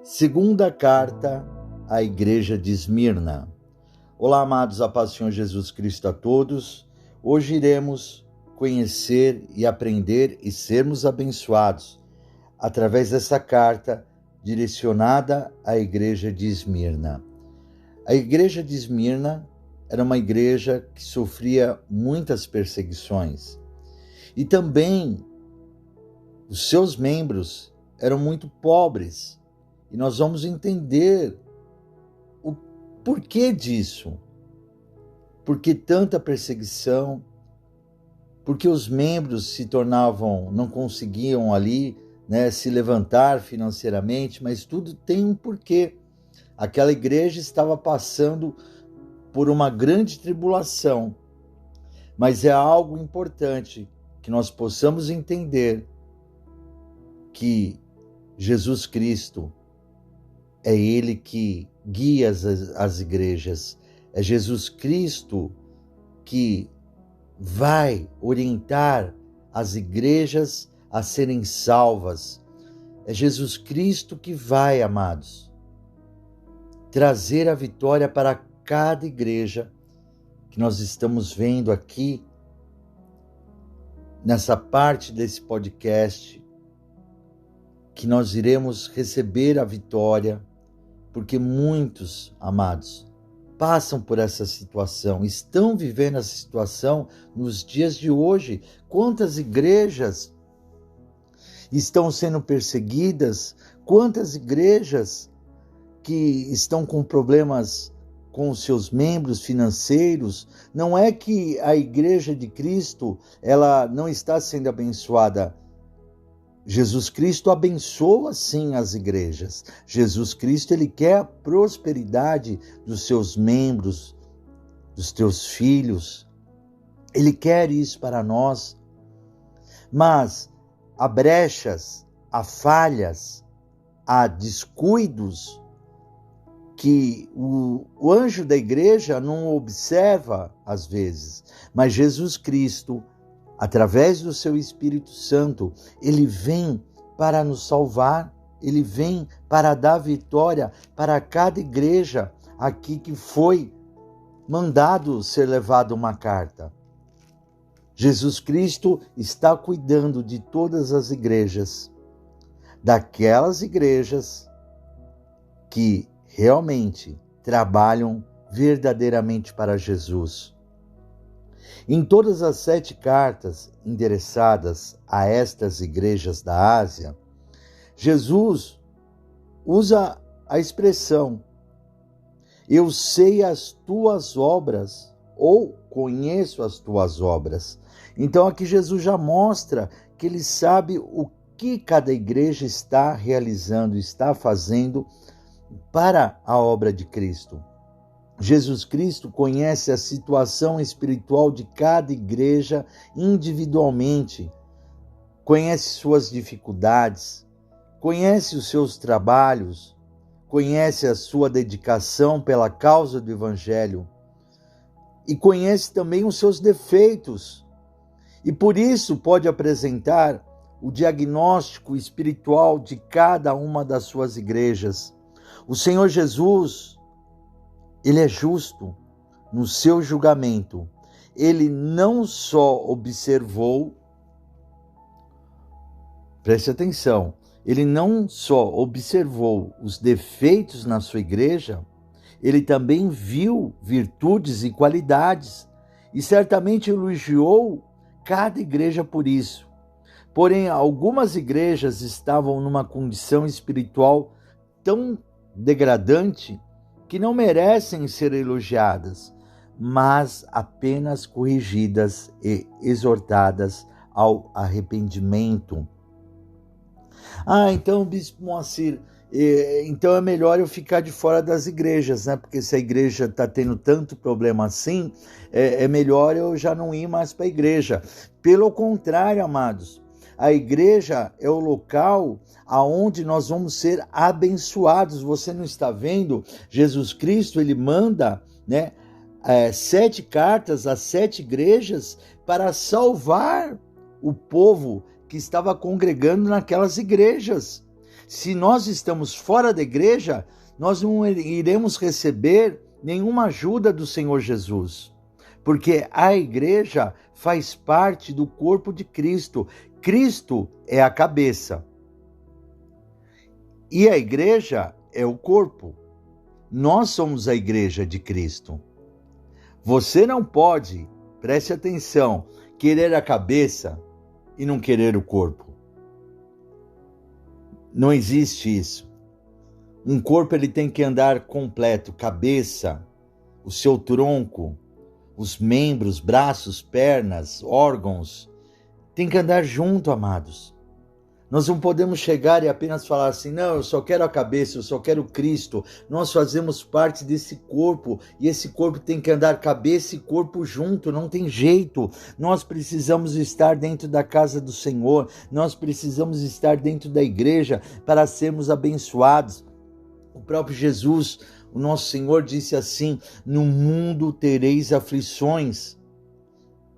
Segunda carta à Igreja de Esmirna. Olá, amados, a paz do Senhor Jesus Cristo a todos. Hoje iremos conhecer e aprender e sermos abençoados através dessa carta direcionada à Igreja de Esmirna. A Igreja de Esmirna era uma igreja que sofria muitas perseguições e também os seus membros eram muito pobres. E nós vamos entender o porquê disso. Por que tanta perseguição? Porque os membros não conseguiam ali, se levantar financeiramente, mas tudo tem um porquê. Aquela igreja estava passando por uma grande tribulação, mas é algo importante que nós possamos entender que Jesus Cristo é Ele que guia as igrejas. É Jesus Cristo que vai orientar as igrejas a serem salvas. É Jesus Cristo que vai, amados, trazer a vitória para cada igreja que nós estamos vendo aqui nessa parte desse podcast, que nós iremos receber a vitória, porque muitos, amados, passam por essa situação, estão vivendo essa situação nos dias de hoje. Quantas igrejas estão sendo perseguidas, quantas igrejas que estão com problemas com os seus membros financeiros. Não é que a igreja de Cristo ela não está sendo abençoada. Jesus Cristo abençoa sim as igrejas. Jesus Cristo ele quer a prosperidade dos seus membros, dos teus filhos. Ele quer isso para nós. Mas há brechas, há falhas, há descuidos que o anjo da igreja não observa às vezes. Mas Jesus Cristo, através do seu Espírito Santo, ele vem para nos salvar, ele vem para dar vitória para cada igreja aqui que foi mandado ser levado uma carta. Jesus Cristo está cuidando de todas as igrejas, daquelas igrejas que realmente trabalham verdadeiramente para Jesus. Em todas as 7 cartas endereçadas a estas igrejas da Ásia, Jesus usa a expressão "eu sei as tuas obras" ou "conheço as tuas obras". Então aqui Jesus já mostra que ele sabe o que cada igreja está realizando, está fazendo para a obra de Cristo. Jesus Cristo conhece a situação espiritual de cada igreja individualmente, conhece suas dificuldades, conhece os seus trabalhos, conhece a sua dedicação pela causa do Evangelho e conhece também os seus defeitos. E por isso pode apresentar o diagnóstico espiritual de cada uma das suas igrejas. O Senhor Jesus, ele é justo no seu julgamento. Ele não só observou, preste atenção, ele não só observou os defeitos na sua igreja, ele também viu virtudes e qualidades e certamente elogiou cada igreja por isso. Porém, algumas igrejas estavam numa condição espiritual tão degradante que não merecem ser elogiadas, mas apenas corrigidas e exortadas ao arrependimento. Então, Bispo Moacir, então é melhor eu ficar de fora das igrejas, né? Porque se a igreja está tendo tanto problema assim, é melhor eu já não ir mais para a igreja. Pelo contrário, amados, a igreja é o local aonde nós vamos ser abençoados. Você não está vendo? Jesus Cristo, ele manda, 7 cartas às 7 igrejas para salvar o povo que estava congregando naquelas igrejas. Se nós estamos fora da igreja, nós não iremos receber nenhuma ajuda do Senhor Jesus, porque a igreja faz parte do corpo de Cristo. Cristo é a cabeça e a igreja é o corpo. Nós somos a igreja de Cristo. Você não pode, preste atenção, querer a cabeça e não querer o corpo. Não existe isso. Um corpo ele tem que andar completo, cabeça, o seu tronco, os membros, braços, pernas, órgãos, tem que andar junto, amados. Nós não podemos chegar e apenas falar assim, não, eu só quero a cabeça, eu só quero Cristo. Nós fazemos parte desse corpo e esse corpo tem que andar cabeça e corpo junto, não tem jeito. Nós precisamos estar dentro da casa do Senhor, nós precisamos estar dentro da igreja para sermos abençoados. O próprio Jesus, o nosso Senhor, disse assim, no mundo tereis aflições,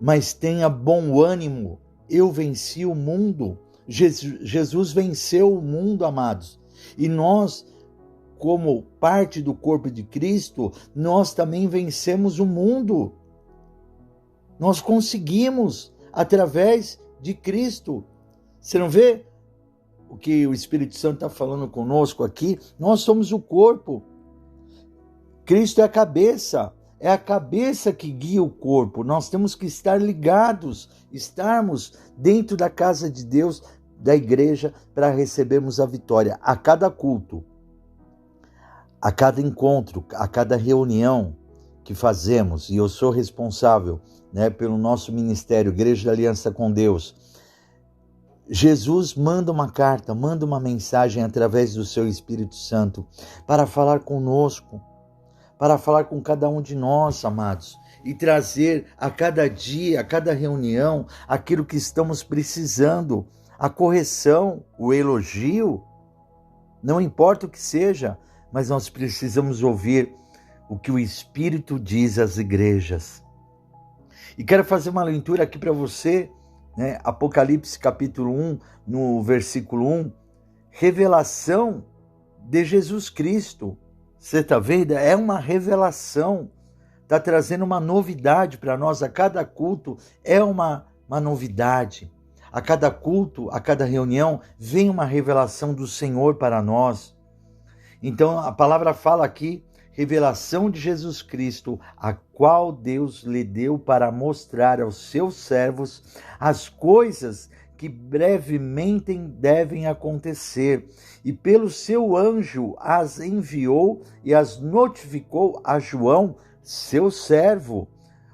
mas tenha bom ânimo, eu venci o mundo. Jesus venceu o mundo, amados. E nós, como parte do corpo de Cristo, nós também vencemos o mundo. Nós conseguimos através de Cristo. Você não vê o que o Espírito Santo está falando conosco aqui? Nós somos o corpo. Cristo é a cabeça. É a cabeça que guia o corpo. Nós temos que estar ligados, estarmos dentro da casa de Deus, da igreja, para recebermos a vitória. A cada culto, a cada encontro, a cada reunião que fazemos, e eu sou responsável, pelo nosso ministério, Igreja da Aliança com Deus, Jesus manda uma carta, manda uma mensagem através do seu Espírito Santo para falar conosco, para falar com cada um de nós, amados, e trazer a cada dia, a cada reunião, aquilo que estamos precisando, a correção, o elogio, não importa o que seja, mas nós precisamos ouvir o que o Espírito diz às igrejas. E quero fazer uma leitura aqui para você, Apocalipse capítulo 1, no versículo 1, revelação de Jesus Cristo. Você está vendo? É uma revelação, está trazendo uma novidade para nós. A cada culto é uma novidade. A cada culto, a cada reunião, vem uma revelação do Senhor para nós. Então a palavra fala aqui, revelação de Jesus Cristo, a qual Deus lhe deu para mostrar aos seus servos as coisas que brevemente devem acontecer, e pelo seu anjo as enviou e as notificou a João, seu servo,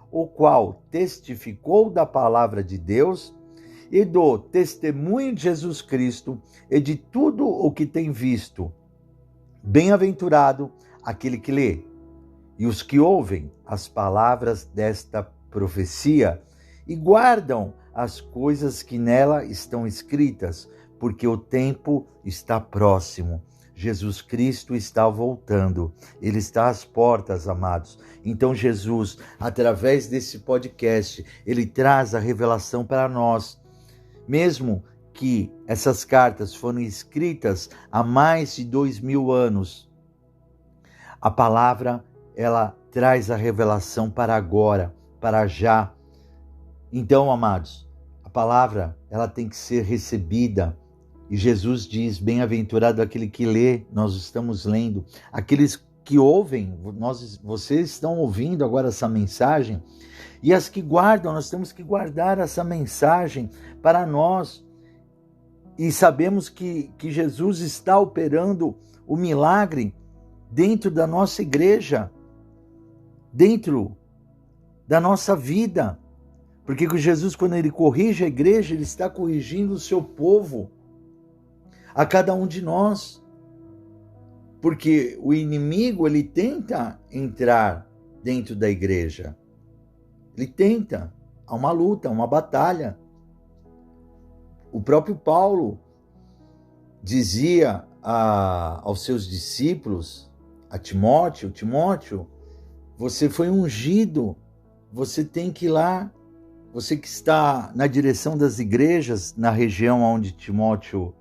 o qual testificou da palavra de Deus e do testemunho de Jesus Cristo e de tudo o que tem visto. Bem-aventurado aquele que lê e os que ouvem as palavras desta profecia e guardam as coisas que nela estão escritas, porque o tempo está próximo. Jesus Cristo está voltando, Ele está às portas, amados. Então Jesus, através desse podcast, Ele traz a revelação para nós. Mesmo que essas cartas foram escritas há mais de 2000 anos, a palavra, ela traz a revelação para agora, para já. Então, amados, a palavra, ela tem que ser recebida. E Jesus diz, bem-aventurado aquele que lê, nós estamos lendo. Aqueles que ouvem, vocês estão ouvindo agora essa mensagem. E as que guardam, nós temos que guardar essa mensagem para nós. E sabemos que Jesus está operando o milagre dentro da nossa igreja, dentro da nossa vida. Porque Jesus, quando Ele corrige a igreja, Ele está corrigindo o seu povo, a cada um de nós. Porque o inimigo, ele tenta entrar dentro da igreja. Ele tenta. Há uma luta, uma batalha. O próprio Paulo dizia aos seus discípulos, a Timóteo, você foi ungido, você tem que ir lá, você que está na direção das igrejas, na região onde Timóteo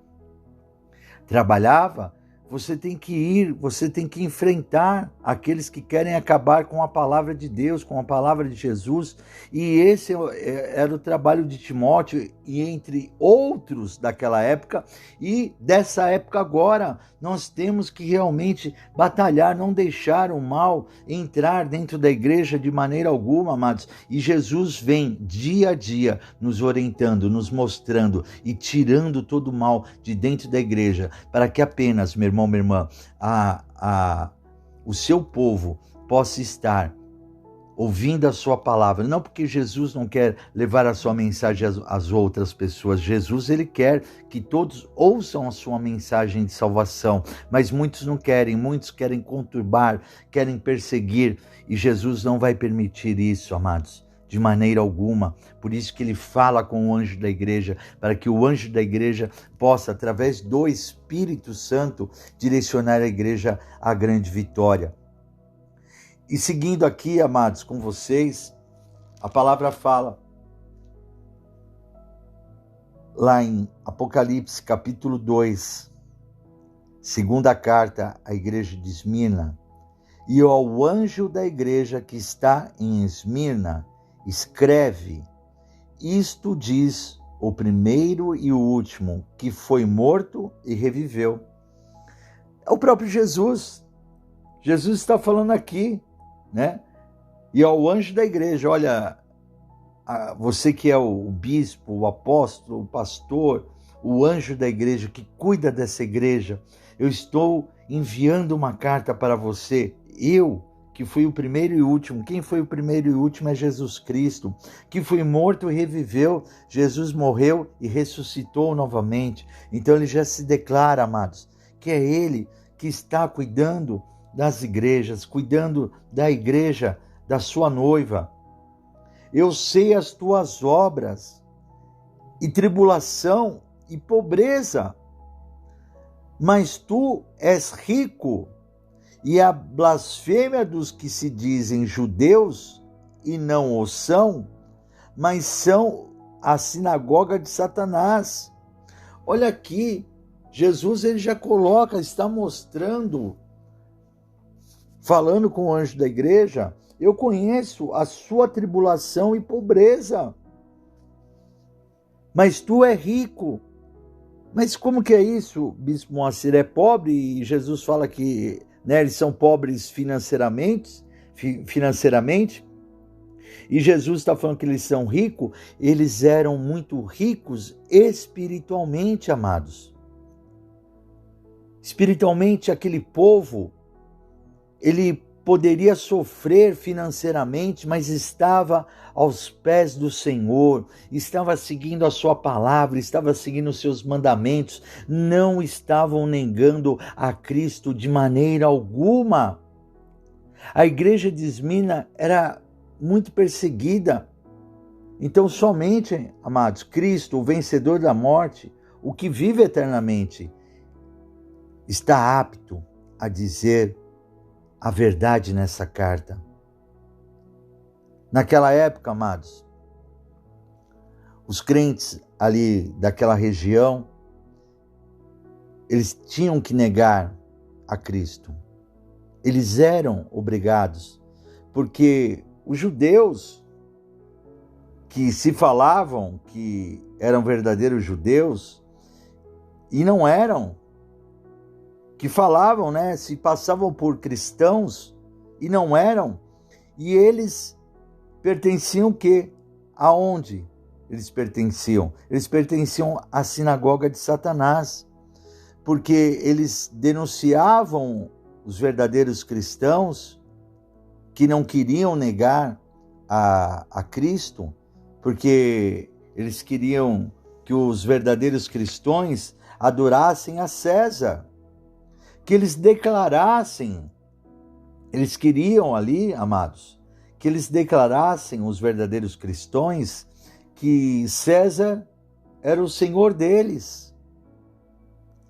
trabalhava, você tem que ir, você tem que enfrentar aqueles que querem acabar com a palavra de Deus, com a palavra de Jesus. E esse era o trabalho de Timóteo, e entre outros daquela época e dessa época agora. Nós temos que realmente batalhar, não deixar o mal entrar dentro da igreja de maneira alguma, amados. E Jesus vem dia a dia nos orientando, nos mostrando e tirando todo o mal de dentro da igreja, para que apenas, meu irmão, minha irmã, o seu povo possa estar ouvindo a sua palavra, não porque Jesus não quer levar a sua mensagem às outras pessoas. Jesus, ele quer que todos ouçam a sua mensagem de salvação, mas muitos não querem, muitos querem conturbar, querem perseguir, e Jesus não vai permitir isso, amados, de maneira alguma. Por isso que ele fala com o anjo da igreja, para que o anjo da igreja possa, através do Espírito Santo, direcionar a igreja à grande vitória. E seguindo aqui, amados, com vocês, a palavra fala lá em Apocalipse capítulo 2, segunda carta à igreja de Esmirna: e ao anjo da igreja que está em Esmirna, escreve: isto diz o primeiro e o último, que foi morto e reviveu. É o próprio Jesus. Jesus está falando aqui, né? E ao anjo da igreja: olha, você que é o bispo, o apóstolo, o pastor, o anjo da igreja que cuida dessa igreja, eu estou enviando uma carta para você. Eu, que fui o primeiro e o último. Quem foi o primeiro e o último é Jesus Cristo, que foi morto e reviveu. Jesus morreu e ressuscitou novamente. Então ele já se declara, amados, que é ele que está cuidando das igrejas, cuidando da igreja, da sua noiva. Eu sei as tuas obras, e tribulação e pobreza, mas tu és rico, e a blasfêmia dos que se dizem judeus e não o são, mas são a sinagoga de Satanás. Olha aqui, Jesus ele já coloca, está mostrando, falando com o anjo da igreja: eu conheço a sua tribulação e pobreza, mas tu é rico. Mas como que é isso, Bispo Moacir? É pobre, e Jesus fala que, né, eles são pobres financeiramente, e Jesus está falando que eles são ricos. Eles eram muito ricos espiritualmente, amados. Espiritualmente, aquele povo, ele poderia sofrer financeiramente, mas estava aos pés do Senhor, estava seguindo a sua palavra, estava seguindo os seus mandamentos, não estavam negando a Cristo de maneira alguma. A igreja de Esmirna era muito perseguida. Então somente, amados, Cristo, o vencedor da morte, o que vive eternamente, está apto a dizer a verdade nessa carta. Naquela época, amados, os crentes ali daquela região, eles tinham que negar a Cristo. Eles eram obrigados, porque os judeus que se falavam que eram verdadeiros judeus e não eram, que falavam, né, se passavam por cristãos e não eram, e eles pertenciam que? Aonde eles pertenciam? Eles pertenciam à sinagoga de Satanás, porque eles denunciavam os verdadeiros cristãos que não queriam negar a Cristo, porque eles queriam que os verdadeiros cristãos adorassem a César, que eles declarassem, eles queriam ali, amados, que eles declarassem, os verdadeiros cristãos, que César era o senhor deles.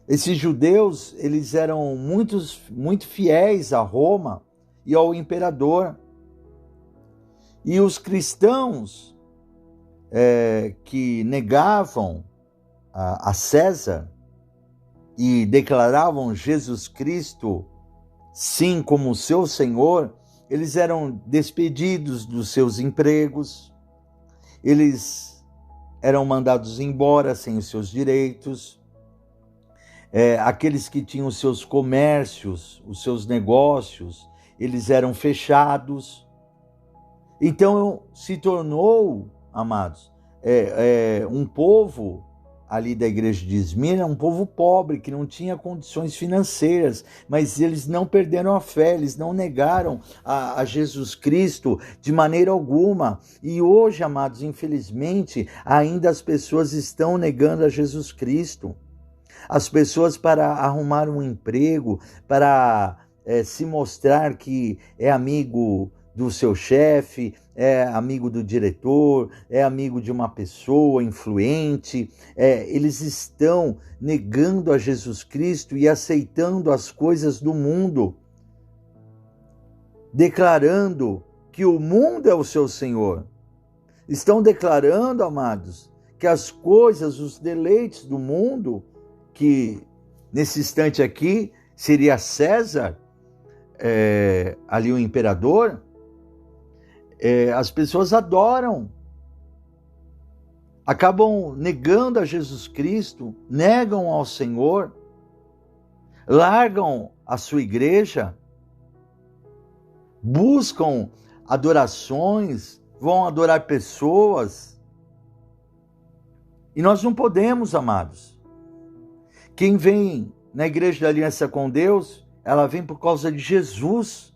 Esses judeus, eles eram muito fiéis a Roma e ao imperador. E os cristãos que negavam a César, e declaravam Jesus Cristo, sim, como seu Senhor, eles eram despedidos dos seus empregos, eles eram mandados embora sem os seus direitos, aqueles que tinham os seus comércios, os seus negócios, eles eram fechados. Então se tornou, amados, um povo ali da igreja de Esmirna, um povo pobre, que não tinha condições financeiras, mas eles não perderam a fé, eles não negaram a Jesus Cristo de maneira alguma. E hoje, amados, infelizmente, ainda as pessoas estão negando a Jesus Cristo. As pessoas, para arrumar um emprego, para se mostrar que é amigo do seu chefe, é amigo do diretor, é amigo de uma pessoa influente, eles estão negando a Jesus Cristo e aceitando as coisas do mundo, declarando que o mundo é o seu Senhor. Estão declarando, amados, que as coisas, os deleites do mundo, que nesse instante aqui seria César, ali o imperador, as pessoas adoram, acabam negando a Jesus Cristo, negam ao Senhor, largam a sua igreja, buscam adorações, vão adorar pessoas. E nós não podemos, amados. Quem vem na igreja da Aliança com Deus, ela vem por causa de Jesus,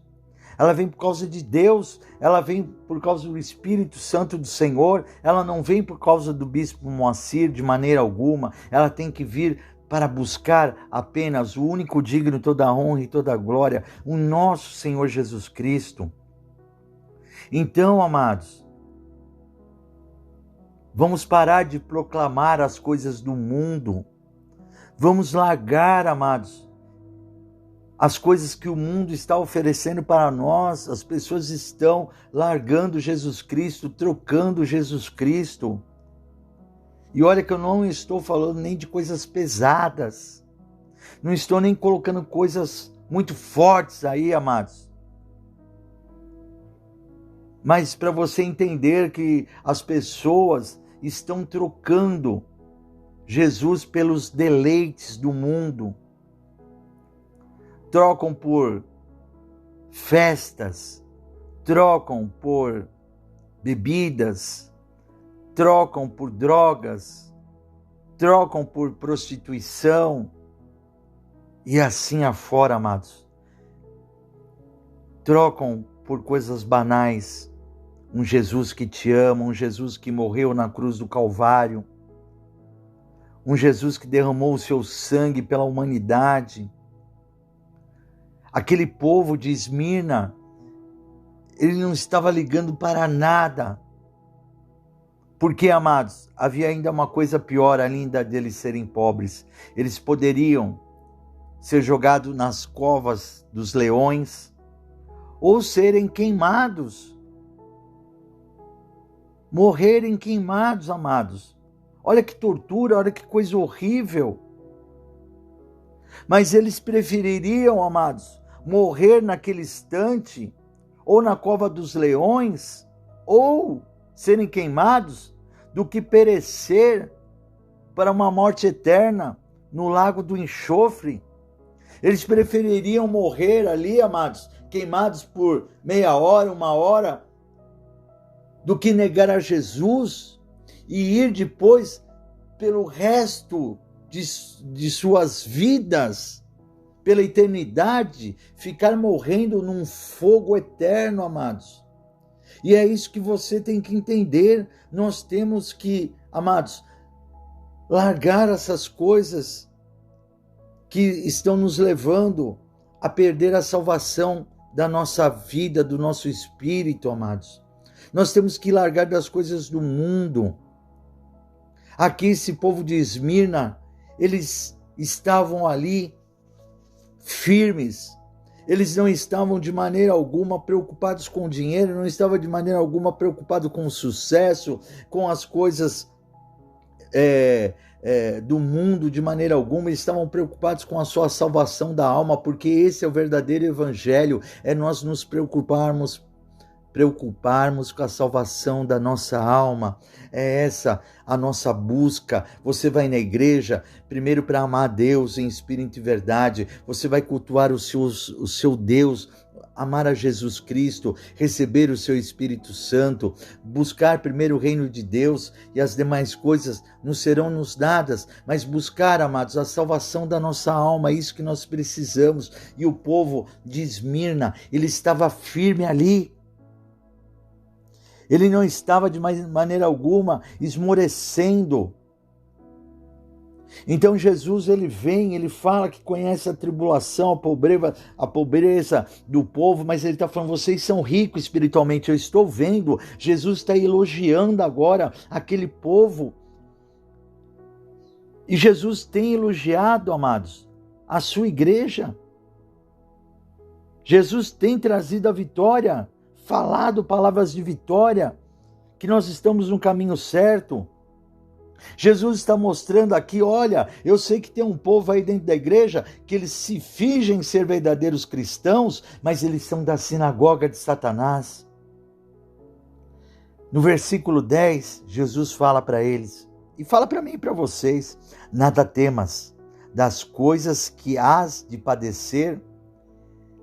ela vem por causa de Deus, ela vem por causa do Espírito Santo do Senhor, ela não vem por causa do bispo Moacir de maneira alguma, ela tem que vir para buscar apenas o único digno de toda a honra e toda a glória, o nosso Senhor Jesus Cristo. Então, amados, vamos parar de proclamar as coisas do mundo, vamos largar, amados, as coisas que o mundo está oferecendo para nós. As pessoas estão largando Jesus Cristo, trocando Jesus Cristo. E olha que eu não estou falando nem de coisas pesadas, não estou nem colocando coisas muito fortes aí, amados. Mas para você entender que as pessoas estão trocando Jesus pelos deleites do mundo, trocam por festas, trocam por bebidas, trocam por drogas, trocam por prostituição e assim afora, amados. Trocam por coisas banais um Jesus que te ama, um Jesus que morreu na cruz do Calvário, um Jesus que derramou o seu sangue pela humanidade. Aquele povo de Esmirna, ele não estava ligando para nada. Porque, amados, havia ainda uma coisa pior, além deles serem pobres. Eles poderiam ser jogados nas covas dos leões ou serem queimados. Morrerem queimados, amados. Olha que tortura, olha que coisa horrível. Mas eles prefeririam, amados, morrer naquele instante, ou na cova dos leões, ou serem queimados, do que perecer para uma morte eterna no lago do enxofre. Eles prefeririam morrer ali, amados, queimados por meia hora, 1 hora, do que negar a Jesus e ir depois pelo resto de suas vidas, pela eternidade, ficar morrendo num fogo eterno, amados. E é isso que você tem que entender. Nós temos que, amados, largar essas coisas que estão nos levando a perder a salvação da nossa vida, do nosso espírito, amados. Nós temos que largar das coisas do mundo. Aqui esse povo de Esmirna, eles estavam ali firmes, eles não estavam de maneira alguma preocupados com o dinheiro, não estavam de maneira alguma preocupados com o sucesso, com as coisas do mundo de maneira alguma, eles estavam preocupados com a sua salvação da alma, porque esse é o verdadeiro evangelho, é nós nos preocuparmos com a salvação da nossa alma. É essa a nossa busca. Você vai na igreja primeiro para amar a Deus em espírito e verdade, você vai cultuar o seu Deus, amar a Jesus Cristo, receber o seu Espírito Santo, buscar primeiro o reino de Deus e as demais coisas nos serão nos dadas, mas buscar, amados, a salvação da nossa alma, é isso que nós precisamos. E o povo de Esmirna, ele estava firme ali. Ele não estava de maneira alguma esmorecendo. Então Jesus, ele vem, ele fala que conhece a tribulação, a pobreza do povo, mas ele está falando, vocês são ricos espiritualmente, eu estou vendo. Jesus está elogiando agora aquele povo. E Jesus tem elogiado, amados, a sua igreja. Jesus tem trazido a vitória, falado palavras de vitória, que nós estamos no caminho certo. Jesus está mostrando aqui, olha, eu sei que tem um povo aí dentro da igreja que eles se fingem ser verdadeiros cristãos, mas eles são da sinagoga de Satanás. No versículo 10, Jesus fala para eles, e fala para mim e para vocês, nada temas das coisas que hás de padecer,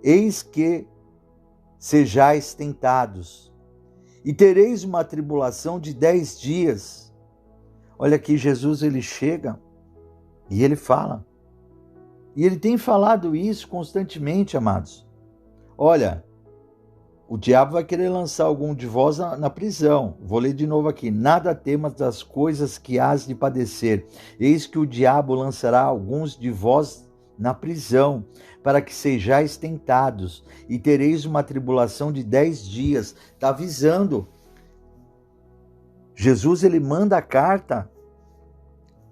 eis que sejais tentados, e tereis uma tribulação de 10 dias. Olha aqui, Jesus, ele chega e ele fala. E ele tem falado isso constantemente, amados. Olha, o diabo vai querer lançar algum de vós na prisão. Vou ler de novo aqui. Nada temas das coisas que hás de padecer. Eis que o diabo lançará alguns de vós na prisão, para que sejais tentados, e tereis uma tribulação de 10 dias. Está avisando. Jesus, ele manda a carta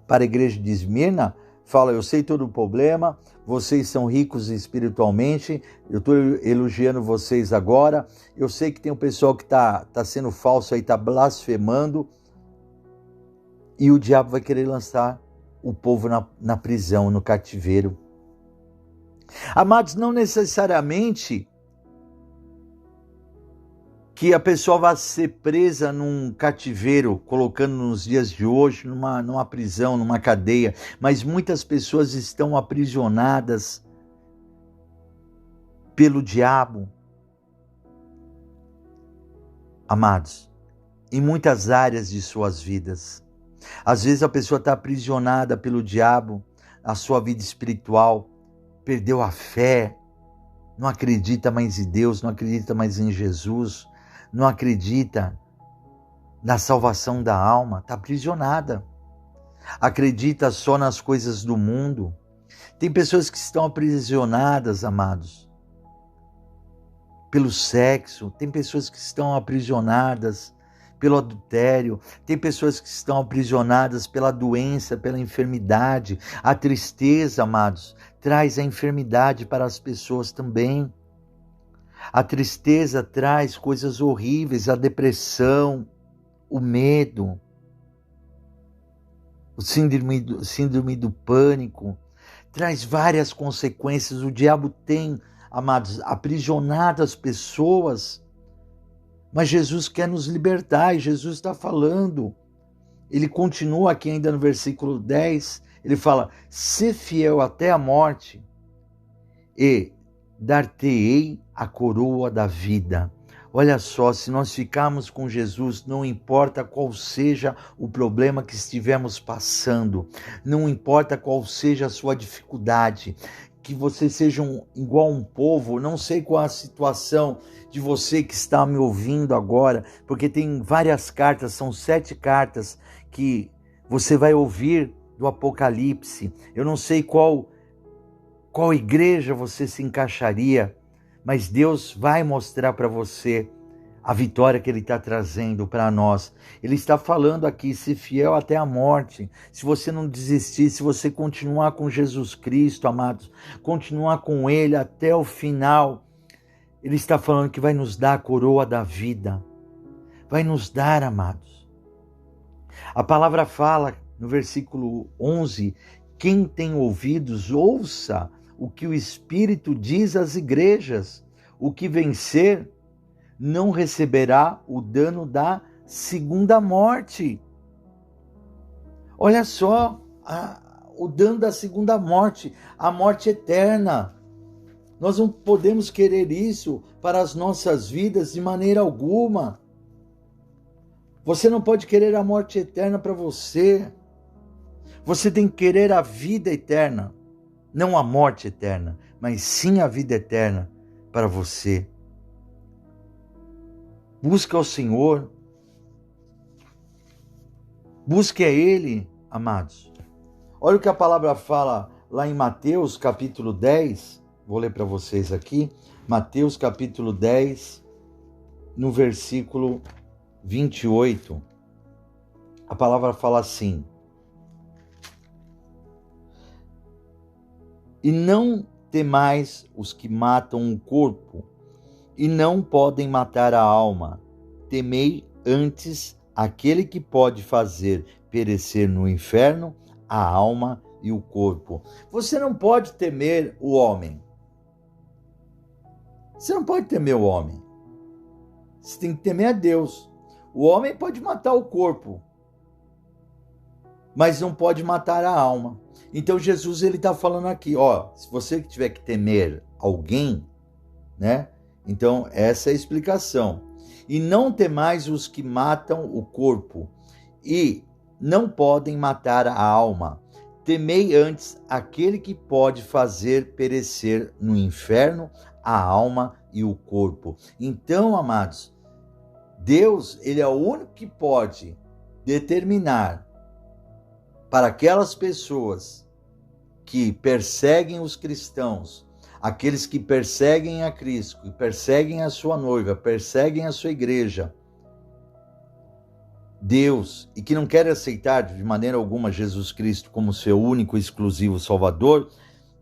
para a igreja de Esmirna, fala, eu sei todo o problema, vocês são ricos espiritualmente, eu estou elogiando vocês agora, eu sei que tem um pessoal que está sendo falso aí, está blasfemando, e o diabo vai querer lançar o povo na prisão, no cativeiro. Amados, não necessariamente que a pessoa vai ser presa num cativeiro, colocando nos dias de hoje, numa prisão, numa cadeia, mas muitas pessoas estão aprisionadas pelo diabo. Amados, em muitas áreas de suas vidas. Às vezes a pessoa está aprisionada pelo diabo, a sua vida espiritual, perdeu a fé, não acredita mais em Deus, não acredita mais em Jesus, não acredita na salvação da alma, está aprisionada. Acredita só nas coisas do mundo. Tem pessoas que estão aprisionadas, amados, pelo sexo. Tem pessoas que estão aprisionadas pelo adultério. Tem pessoas que estão aprisionadas pela doença, pela enfermidade. A tristeza, amados, traz a enfermidade para as pessoas também. A tristeza traz coisas horríveis, a depressão, o medo, o síndrome do pânico, traz várias consequências. O diabo tem, amados, aprisionado as pessoas, mas Jesus quer nos libertar e Jesus está falando. Ele continua aqui ainda no versículo 10, ele fala, sê fiel até a morte e dar-te-ei a coroa da vida. Olha só, se nós ficarmos com Jesus, não importa qual seja o problema que estivermos passando, não importa qual seja a sua dificuldade, que você seja igual um povo, não sei qual a situação de você que está me ouvindo agora, porque tem várias cartas, são 7 cartas que você vai ouvir do Apocalipse. Eu não sei qual igreja você se encaixaria, mas Deus vai mostrar para você a vitória que Ele está trazendo para nós. Ele está falando aqui, se fiel até a morte. Se você não desistir, se você continuar com Jesus Cristo, amados, continuar com Ele até o final, Ele está falando que vai nos dar a coroa da vida. Vai nos dar, amados. A palavra fala no versículo 11, quem tem ouvidos, ouça o que o Espírito diz às igrejas. O que vencer não receberá o dano da segunda morte. Olha só, o dano da segunda morte, a morte eterna. Nós não podemos querer isso para as nossas vidas de maneira alguma. Você não pode querer a morte eterna para você. Você tem que querer a vida eterna. Não a morte eterna, mas sim a vida eterna para você. Busca o Senhor. Busque a Ele, amados. Olha o que a palavra fala lá em Mateus capítulo 10. Vou ler para vocês aqui. Mateus capítulo 10, no versículo 28. A palavra fala assim: e não temais os que matam o corpo, e não podem matar a alma. Temei antes aquele que pode fazer perecer no inferno a alma e o corpo. Você não pode temer o homem. Você não pode temer o homem. Você tem que temer a Deus. O homem pode matar o corpo, mas não pode matar a alma. Então Jesus ele está falando aqui, se você tiver que temer alguém, né? Então essa é a explicação. E não temais os que matam o corpo e não podem matar a alma. Temei antes aquele que pode fazer perecer no inferno a alma e o corpo. Então, amados, Deus, ele é o único que pode determinar para aquelas pessoas que perseguem os cristãos, aqueles que perseguem a Cristo, que perseguem a sua noiva, perseguem a sua igreja, Deus, e que não querem aceitar de maneira alguma Jesus Cristo como seu único e exclusivo Salvador,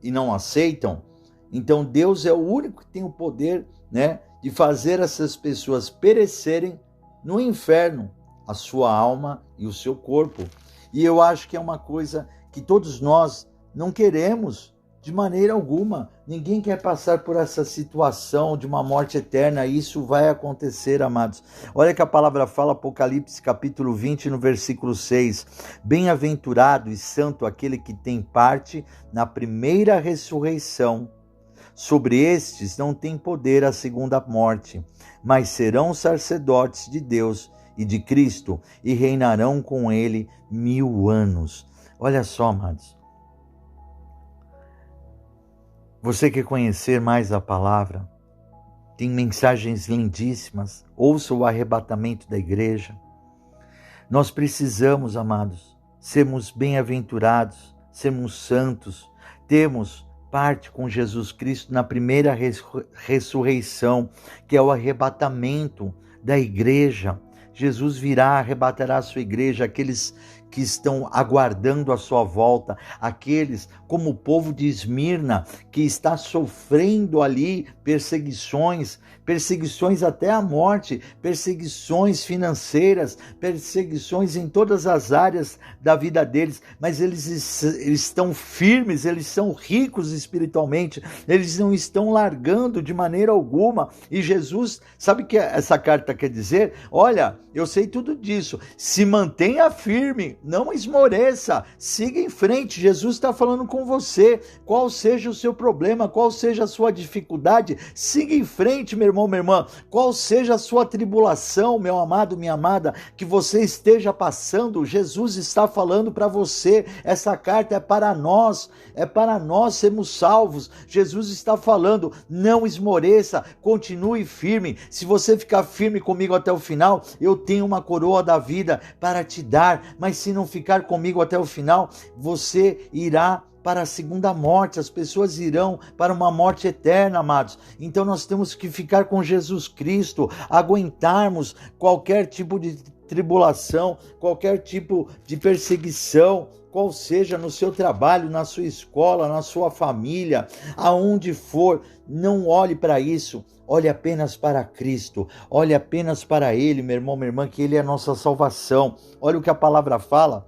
e não aceitam, então Deus é o único que tem o poder, né, de fazer essas pessoas perecerem no inferno, a sua alma e o seu corpo. E eu acho que é uma coisa que todos nós não queremos de maneira alguma. Ninguém quer passar por essa situação de uma morte eterna. Isso vai acontecer, amados. Olha que a palavra fala, Apocalipse capítulo 20, no versículo 6. Bem-aventurado e santo aquele que tem parte na primeira ressurreição. Sobre estes não tem poder a segunda morte, mas serão sacerdotes de Deus e de Cristo e reinarão com ele 1000 anos. Olha só, amados. Você quer conhecer mais a palavra? Tem mensagens lindíssimas. Ouça o arrebatamento da igreja. Nós precisamos, amados, sermos bem-aventurados, sermos santos, termos parte com Jesus Cristo na primeira ressurreição, que é o arrebatamento da igreja. Jesus virá, arrebatará a sua igreja, aqueles que estão aguardando a sua volta, aqueles como o povo de Esmirna, que está sofrendo ali perseguições até a morte, perseguições financeiras, perseguições em todas as áreas da vida deles, mas eles estão firmes, eles são ricos espiritualmente, eles não estão largando de maneira alguma. E Jesus, sabe o que essa carta quer dizer? Olha, eu sei tudo disso, se mantenha firme, não esmoreça, siga em frente. Jesus está falando com você, qual seja o seu problema, qual seja a sua dificuldade, siga em frente, meu irmão, minha irmã, qual seja a sua tribulação, meu amado, minha amada, que você esteja passando, Jesus está falando para você, essa carta é para nós sermos salvos. Jesus está falando, não esmoreça, continue firme. Se você ficar firme comigo até o final, eu tenho uma coroa da vida para te dar, mas se não ficar comigo até o final, você irá para a segunda morte, as pessoas irão para uma morte eterna, amados. Então nós temos que ficar com Jesus Cristo, aguentarmos qualquer tipo de tribulação, qualquer tipo de perseguição, qual seja no seu trabalho, na sua escola, na sua família, aonde for, não olhe para isso. Olhe apenas para Cristo, olhe apenas para Ele, meu irmão, minha irmã, que Ele é a nossa salvação. Olha o que a palavra fala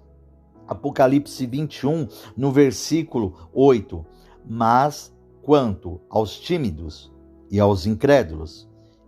Apocalipse 21, no versículo 8. Mas quanto aos tímidos, e aos incrédulos,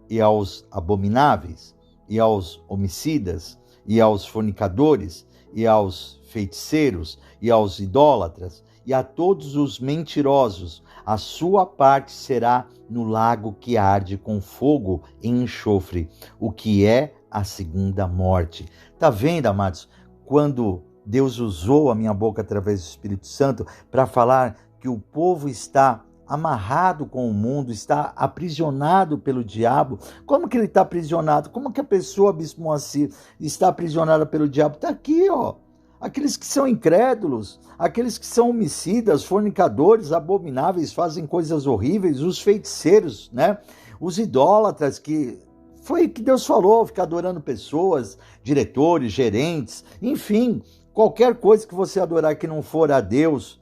e aos abomináveis, e aos homicidas, e aos fornicadores, e aos feiticeiros, e aos idólatras, e a todos os mentirosos, a sua parte será no lago que arde com fogo e enxofre, o que é a segunda morte. Tá vendo, amados? Quando Deus usou a minha boca através do Espírito Santo para falar que o povo está amarrado com o mundo, está aprisionado pelo diabo. Como que ele está aprisionado? Como que a pessoa, Bispo Moacir, está aprisionada pelo diabo? Está aqui, ó. Aqueles que são incrédulos, aqueles que são homicidas, fornicadores, abomináveis, fazem coisas horríveis, os feiticeiros, né? Os idólatras, que foi o que Deus falou, ficar adorando pessoas, diretores, gerentes, enfim, qualquer coisa que você adorar que não for a Deus,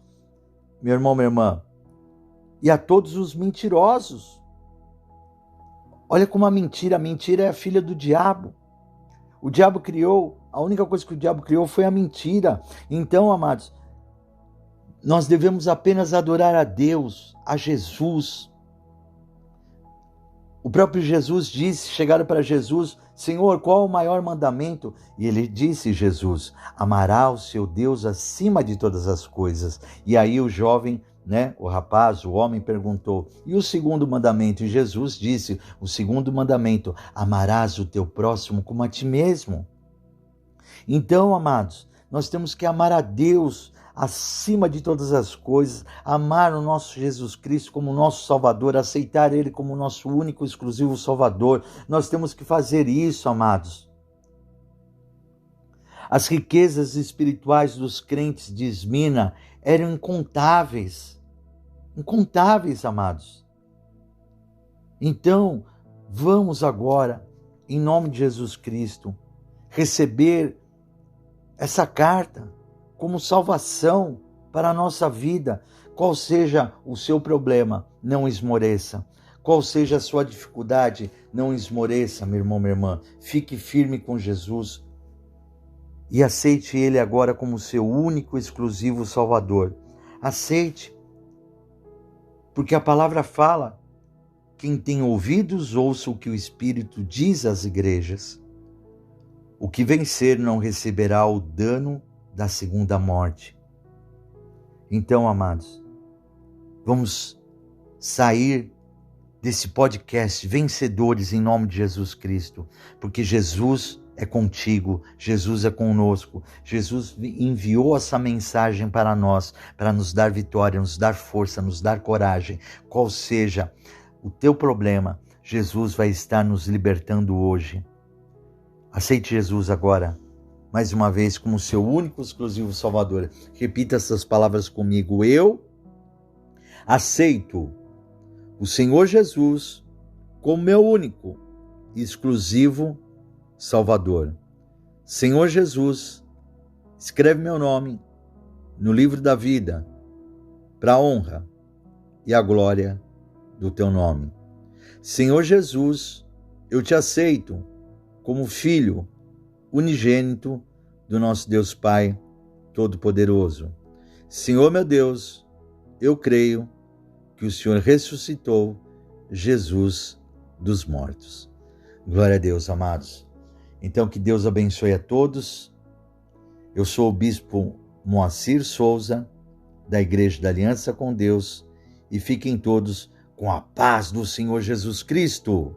meu irmão, minha irmã, e a todos os mentirosos. Olha como a mentira é a filha do diabo. O diabo criou, a única coisa que o diabo criou foi a mentira. Então, amados, nós devemos apenas adorar a Deus, a Jesus. O próprio Jesus disse, chegaram para Jesus, Senhor, qual o maior mandamento? E ele disse, Jesus, amará o seu Deus acima de todas as coisas. E aí o jovem, o rapaz, o homem perguntou, e o segundo mandamento? E Jesus disse, o segundo mandamento, amarás o teu próximo como a ti mesmo. Então, amados, nós temos que amar a Deus acima de todas as coisas, amar o nosso Jesus Cristo como nosso Salvador, aceitar Ele como nosso único, exclusivo Salvador. Nós temos que fazer isso, amados. As riquezas espirituais dos crentes de Esmina eram incontáveis, amados. Então, vamos agora, em nome de Jesus Cristo, receber essa carta como salvação para a nossa vida. Qual seja o seu problema, não esmoreça. Qual seja a sua dificuldade, não esmoreça, meu irmão, minha irmã. Fique firme com Jesus e aceite Ele agora como seu único, exclusivo Salvador. Aceite, porque a palavra fala, quem tem ouvidos, ouça o que o Espírito diz às igrejas. O que vencer não receberá o dano da segunda morte. Então, amados, vamos sair desse podcast vencedores em nome de Jesus Cristo, porque Jesus é contigo, Jesus é conosco, Jesus enviou essa mensagem para nós, para nos dar vitória, nos dar força, nos dar coragem. Qual seja o teu problema, Jesus vai estar nos libertando hoje. Aceite Jesus agora, mais uma vez, como seu único, exclusivo Salvador. Repita essas palavras comigo. Eu aceito o Senhor Jesus como meu único, exclusivo Salvador. Senhor Jesus, escreve meu nome no livro da vida, para a honra e a glória do teu nome. Senhor Jesus, eu te aceito como filho unigênito do nosso Deus Pai Todo-Poderoso. Senhor meu Deus, eu creio que o Senhor ressuscitou Jesus dos mortos. Glória a Deus, amados. Então, que Deus abençoe a todos. Eu sou o Bispo Moacir Souza, da Igreja da Aliança com Deus, e fiquem todos com a paz do Senhor Jesus Cristo.